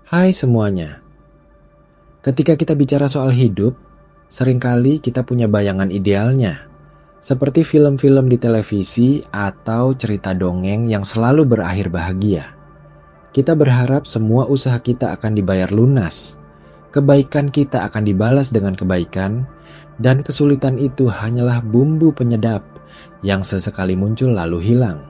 Hai semuanya, ketika kita bicara soal hidup, seringkali kita punya bayangan idealnya. Seperti film-film di televisi atau cerita dongeng yang selalu berakhir bahagia. Kita berharap semua usaha kita akan dibayar lunas, kebaikan kita akan dibalas dengan kebaikan, dan kesulitan itu hanyalah bumbu penyedap yang sesekali muncul lalu hilang.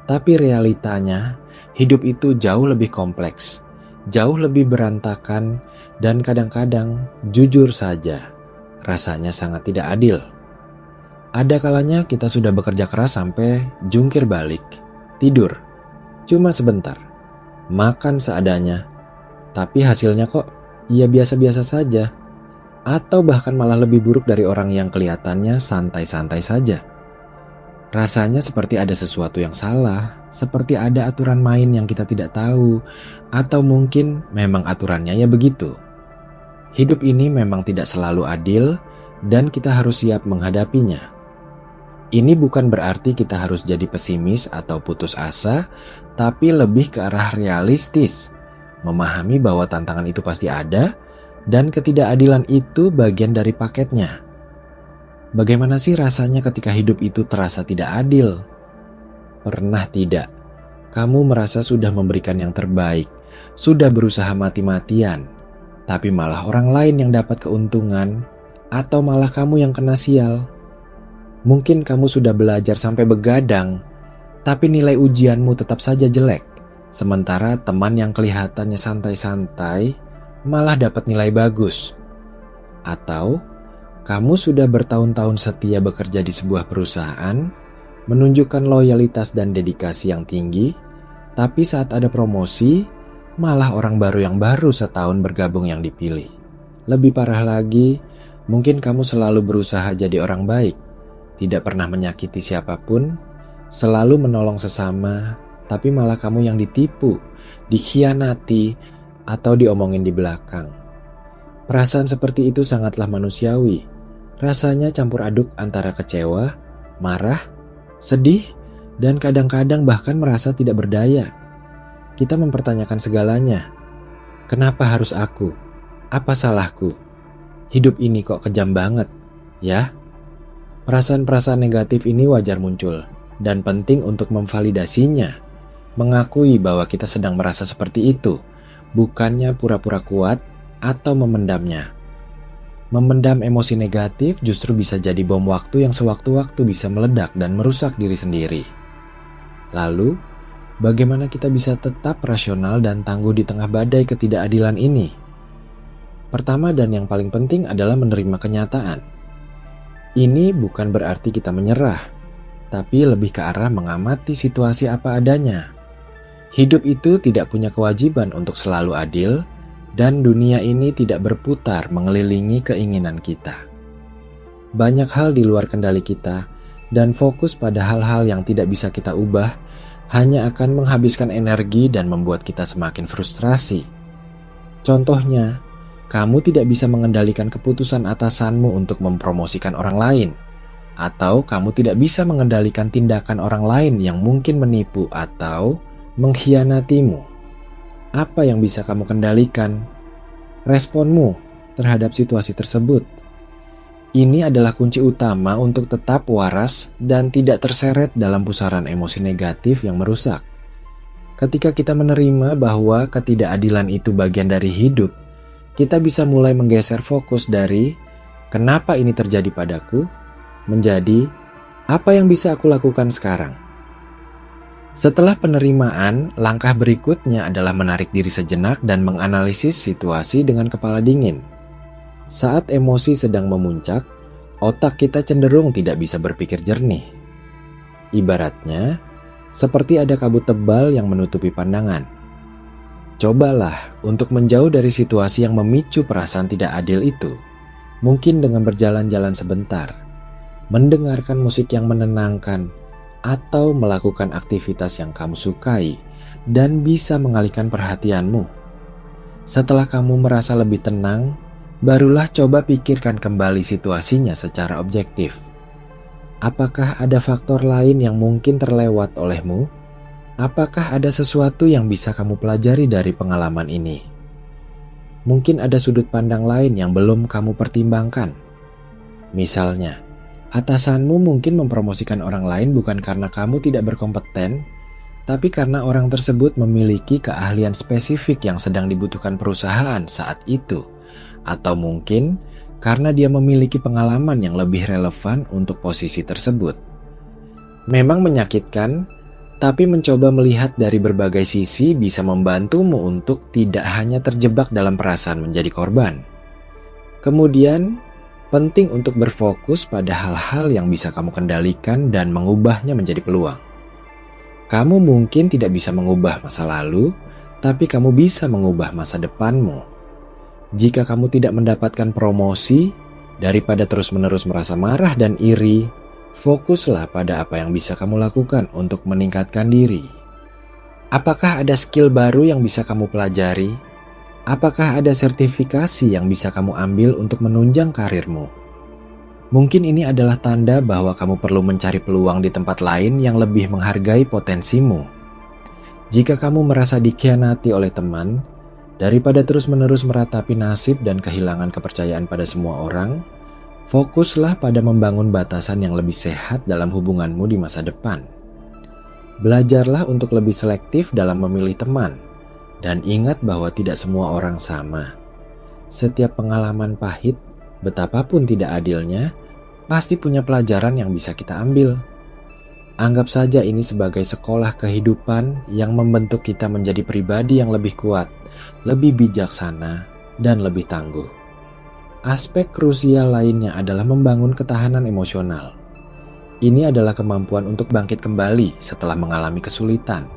Tapi realitanya, hidup itu jauh lebih kompleks, jauh lebih berantakan, dan kadang-kadang jujur saja, rasanya sangat tidak adil. Ada kalanya kita sudah bekerja keras sampai jungkir balik, tidur, cuma sebentar, makan seadanya, tapi hasilnya kok ya biasa-biasa saja, atau bahkan malah lebih buruk dari orang yang kelihatannya santai-santai saja. Rasanya seperti ada sesuatu yang salah, seperti ada aturan main yang kita tidak tahu, atau mungkin memang aturannya ya begitu. Hidup ini memang tidak selalu adil, dan kita harus siap menghadapinya. Ini bukan berarti kita harus jadi pesimis atau putus asa, tapi lebih ke arah realistis, memahami bahwa tantangan itu pasti ada, dan ketidakadilan itu bagian dari paketnya. Bagaimana sih rasanya ketika hidup itu terasa tidak adil? Pernah tidak? Kamu merasa sudah memberikan yang terbaik, sudah berusaha mati-matian, tapi malah orang lain yang dapat keuntungan, atau malah kamu yang kena sial? Mungkin kamu sudah belajar sampai begadang, tapi nilai ujianmu tetap saja jelek, sementara teman yang kelihatannya santai-santai malah dapat nilai bagus. Atau kamu sudah bertahun-tahun setia bekerja di sebuah perusahaan, menunjukkan loyalitas dan dedikasi yang tinggi, tapi saat ada promosi, malah orang baru yang baru setahun bergabung yang dipilih. Lebih parah lagi, mungkin kamu selalu berusaha jadi orang baik, tidak pernah menyakiti siapapun, selalu menolong sesama, tapi malah kamu yang ditipu, dikhianati, atau diomongin di belakang. Perasaan seperti itu sangatlah manusiawi. Rasanya campur aduk antara kecewa, marah, sedih, dan kadang-kadang bahkan merasa tidak berdaya. Kita mempertanyakan segalanya. Kenapa harus aku? Apa salahku? Hidup ini kok kejam banget, ya? Perasaan-perasaan negatif ini wajar muncul, dan penting untuk memvalidasinya. Mengakui bahwa kita sedang merasa seperti itu, bukannya pura-pura kuat atau memendamnya. Memendam emosi negatif justru bisa jadi bom waktu yang sewaktu-waktu bisa meledak dan merusak diri sendiri. Lalu, bagaimana kita bisa tetap rasional dan tangguh di tengah badai ketidakadilan ini? Pertama dan yang paling penting adalah menerima kenyataan. Ini bukan berarti kita menyerah, tapi lebih ke arah mengamati situasi apa adanya. Hidup itu tidak punya kewajiban untuk selalu adil, dan dunia ini tidak berputar mengelilingi keinginan kita. Banyak hal di luar kendali kita, dan fokus pada hal-hal yang tidak bisa kita ubah hanya akan menghabiskan energi dan membuat kita semakin frustrasi. Contohnya, kamu tidak bisa mengendalikan keputusan atasanmu untuk mempromosikan orang lain, atau kamu tidak bisa mengendalikan tindakan orang lain yang mungkin menipu atau mengkhianatimu. Apa yang bisa kamu kendalikan? Responmu terhadap situasi tersebut. Ini adalah kunci utama untuk tetap waras dan tidak terseret dalam pusaran emosi negatif yang merusak. Ketika kita menerima bahwa ketidakadilan itu bagian dari hidup, kita bisa mulai menggeser fokus dari kenapa ini terjadi padaku menjadi apa yang bisa aku lakukan sekarang. Setelah penerimaan, langkah berikutnya adalah menarik diri sejenak dan menganalisis situasi dengan kepala dingin. Saat emosi sedang memuncak, otak kita cenderung tidak bisa berpikir jernih. Ibaratnya, seperti ada kabut tebal yang menutupi pandangan. Cobalah untuk menjauh dari situasi yang memicu perasaan tidak adil itu. Mungkin dengan berjalan-jalan sebentar, mendengarkan musik yang menenangkan, atau melakukan aktivitas yang kamu sukai dan bisa mengalihkan perhatianmu. Setelah kamu merasa lebih tenang, barulah coba pikirkan kembali situasinya secara objektif. Apakah ada faktor lain yang mungkin terlewat olehmu? Apakah ada sesuatu yang bisa kamu pelajari dari pengalaman ini? Mungkin ada sudut pandang lain yang belum kamu pertimbangkan. Misalnya, atasanmu mungkin mempromosikan orang lain bukan karena kamu tidak berkompeten, tapi karena orang tersebut memiliki keahlian spesifik yang sedang dibutuhkan perusahaan saat itu. Atau mungkin karena dia memiliki pengalaman yang lebih relevan untuk posisi tersebut. Memang menyakitkan, tapi mencoba melihat dari berbagai sisi bisa membantumu untuk tidak hanya terjebak dalam perasaan menjadi korban. Kemudian, penting untuk berfokus pada hal-hal yang bisa kamu kendalikan dan mengubahnya menjadi peluang. Kamu mungkin tidak bisa mengubah masa lalu, tapi kamu bisa mengubah masa depanmu. Jika kamu tidak mendapatkan promosi, daripada terus-menerus merasa marah dan iri, fokuslah pada apa yang bisa kamu lakukan untuk meningkatkan diri. Apakah ada skill baru yang bisa kamu pelajari? Apakah ada sertifikasi yang bisa kamu ambil untuk menunjang karirmu? Mungkin ini adalah tanda bahwa kamu perlu mencari peluang di tempat lain yang lebih menghargai potensimu. Jika kamu merasa dikhianati oleh teman, daripada terus-menerus meratapi nasib dan kehilangan kepercayaan pada semua orang, fokuslah pada membangun batasan yang lebih sehat dalam hubunganmu di masa depan. Belajarlah untuk lebih selektif dalam memilih teman, dan ingat bahwa tidak semua orang sama. Setiap pengalaman pahit, betapapun tidak adilnya, pasti punya pelajaran yang bisa kita ambil. Anggap saja ini sebagai sekolah kehidupan yang membentuk kita menjadi pribadi yang lebih kuat, lebih bijaksana, dan lebih tangguh. Aspek krusial lainnya adalah membangun ketahanan emosional. Ini adalah kemampuan untuk bangkit kembali setelah mengalami kesulitan.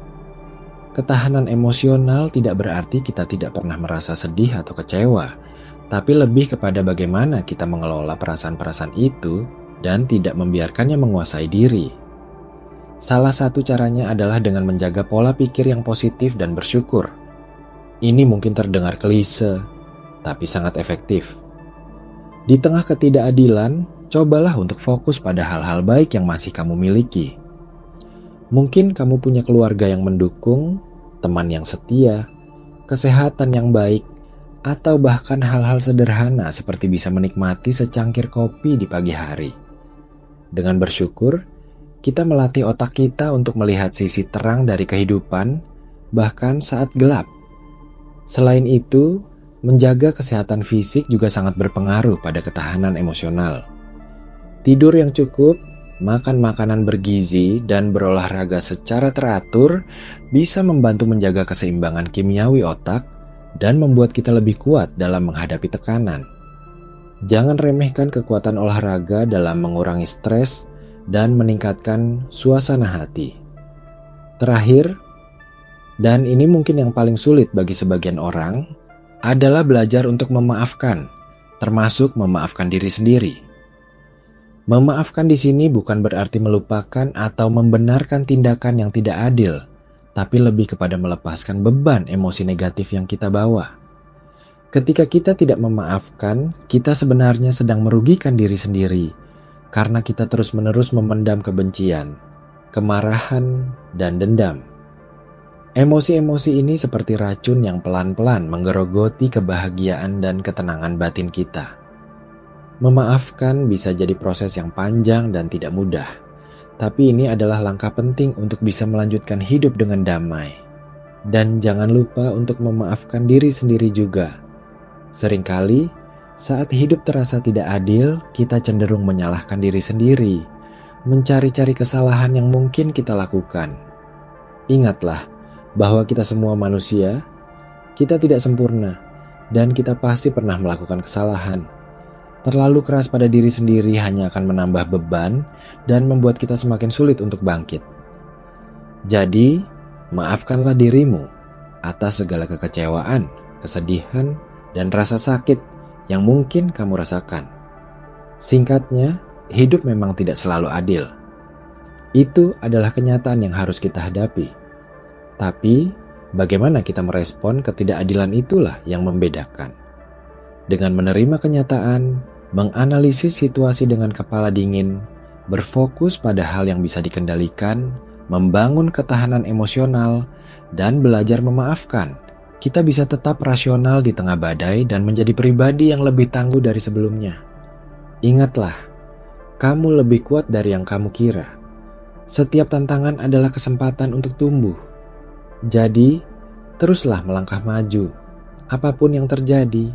Ketahanan emosional tidak berarti kita tidak pernah merasa sedih atau kecewa, tapi lebih kepada bagaimana kita mengelola perasaan-perasaan itu dan tidak membiarkannya menguasai diri. Salah satu caranya adalah dengan menjaga pola pikir yang positif dan bersyukur. Ini mungkin terdengar klise, tapi sangat efektif. Di tengah ketidakadilan, cobalah untuk fokus pada hal-hal baik yang masih kamu miliki. Mungkin kamu punya keluarga yang mendukung, teman yang setia, kesehatan yang baik, atau bahkan hal-hal sederhana seperti bisa menikmati secangkir kopi di pagi hari. Dengan bersyukur, kita melatih otak kita untuk melihat sisi terang dari kehidupan, bahkan saat gelap. Selain itu, menjaga kesehatan fisik juga sangat berpengaruh pada ketahanan emosional. Tidur yang cukup, makan makanan bergizi, dan berolahraga secara teratur bisa membantu menjaga keseimbangan kimiawi otak dan membuat kita lebih kuat dalam menghadapi tekanan. Jangan remehkan kekuatan olahraga dalam mengurangi stres dan meningkatkan suasana hati. Terakhir, dan ini mungkin yang paling sulit bagi sebagian orang, adalah belajar untuk memaafkan, termasuk memaafkan diri sendiri. Memaafkan di sini bukan berarti melupakan atau membenarkan tindakan yang tidak adil, tapi lebih kepada melepaskan beban emosi negatif yang kita bawa. Ketika kita tidak memaafkan, kita sebenarnya sedang merugikan diri sendiri, karena kita terus-menerus memendam kebencian, kemarahan, dan dendam. Emosi-emosi ini seperti racun yang pelan-pelan menggerogoti kebahagiaan dan ketenangan batin kita. Memaafkan bisa jadi proses yang panjang dan tidak mudah, tapi ini adalah langkah penting untuk bisa melanjutkan hidup dengan damai. Dan jangan lupa untuk memaafkan diri sendiri juga. Seringkali, saat hidup terasa tidak adil, kita cenderung menyalahkan diri sendiri, mencari-cari kesalahan yang mungkin kita lakukan. Ingatlah, bahwa kita semua manusia, kita tidak sempurna, dan kita pasti pernah melakukan kesalahan. Terlalu keras pada diri sendiri hanya akan menambah beban dan membuat kita semakin sulit untuk bangkit. Jadi, maafkanlah dirimu atas segala kekecewaan, kesedihan, dan rasa sakit yang mungkin kamu rasakan. Singkatnya, hidup memang tidak selalu adil. Itu adalah kenyataan yang harus kita hadapi. Tapi, bagaimana kita merespon ketidakadilan itulah yang membedakan. Dengan menerima kenyataan, menganalisis situasi dengan kepala dingin, berfokus pada hal yang bisa dikendalikan, membangun ketahanan emosional, dan belajar memaafkan, kita bisa tetap rasional di tengah badai dan menjadi pribadi yang lebih tangguh dari sebelumnya. Ingatlah, kamu lebih kuat dari yang kamu kira. Setiap tantangan adalah kesempatan untuk tumbuh. Jadi, teruslah melangkah maju, apapun yang terjadi.